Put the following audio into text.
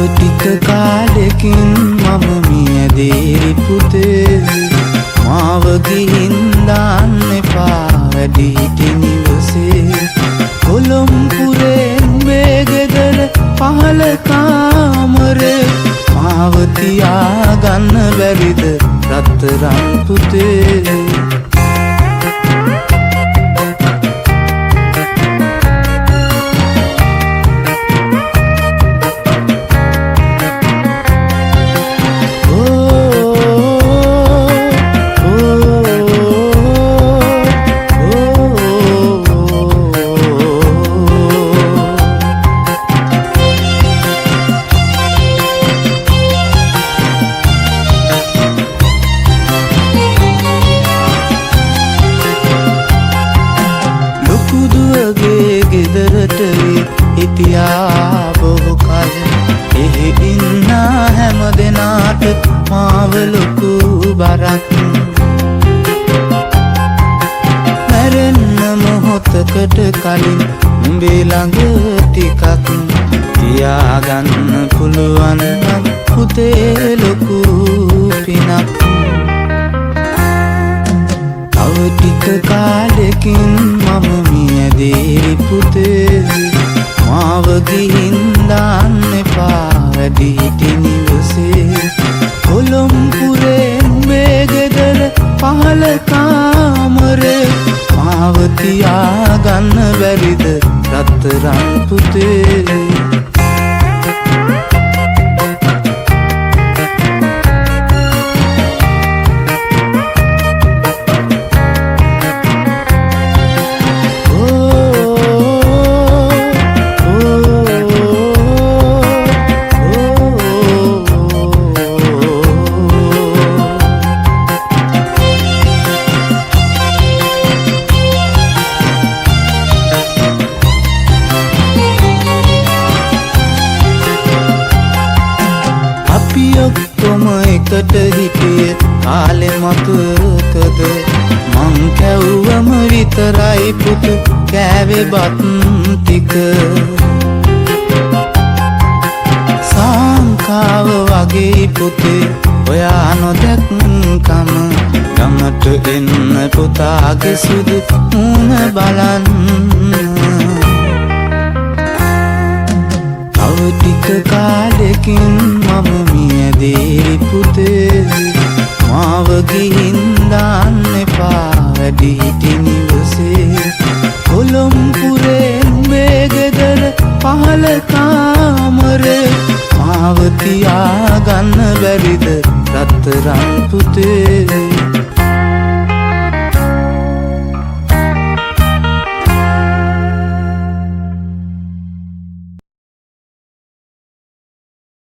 ටික කාලෙකින් මම මියදේ පුතේ මාව ගිහින් දාන්න එපා වැඩි හිටි නිවසේ කොළඹුරේ මේ ගෙදර පහළ කාමරේ මාව තියාගන්න බැරිද රත්තරන් පුතේ ගෙදරට හිටියා බොහෝ කල එහි ඉන්න හැම දෙනාට මාව ලොකු බරක් මැරෙන්න මොහොතකට කලින් උඹේ ළඟ ටිකක් තියාගන්න පුළුවන් නම් පුතේ ලොකු පිනක් තව ටික කාලෙකින් මම මියදේ පුතේ මාව ගිහින් දාන්න එපා වැඩි හිටි නිවසේ කොළඹුරේ මේ ගෙදර පහළ කාමරේ මාව තියාගන්න බැරිද රත්තරන් පුතේ ඔක්කොම එකට හිටිය කාලෙ මතකද මං කැව්වම විතරයි පුතු කෑවේ බත් ටික සංකාව වගේ පුතේ ඔයා නොදැක්කම ගමට එන්න පුතාගේ සුදු මුණ බලන්න තව ටික කාලෙකින් මම මියදේ පුතේ මාව ගිහින් දාන්න එපා වැඩි හිටි නිවසේ කොළඹුරේ මේ ගෙදර පහළ කාමරේ මාව තියාගන්න බැරිද රත්තරන් පුතේ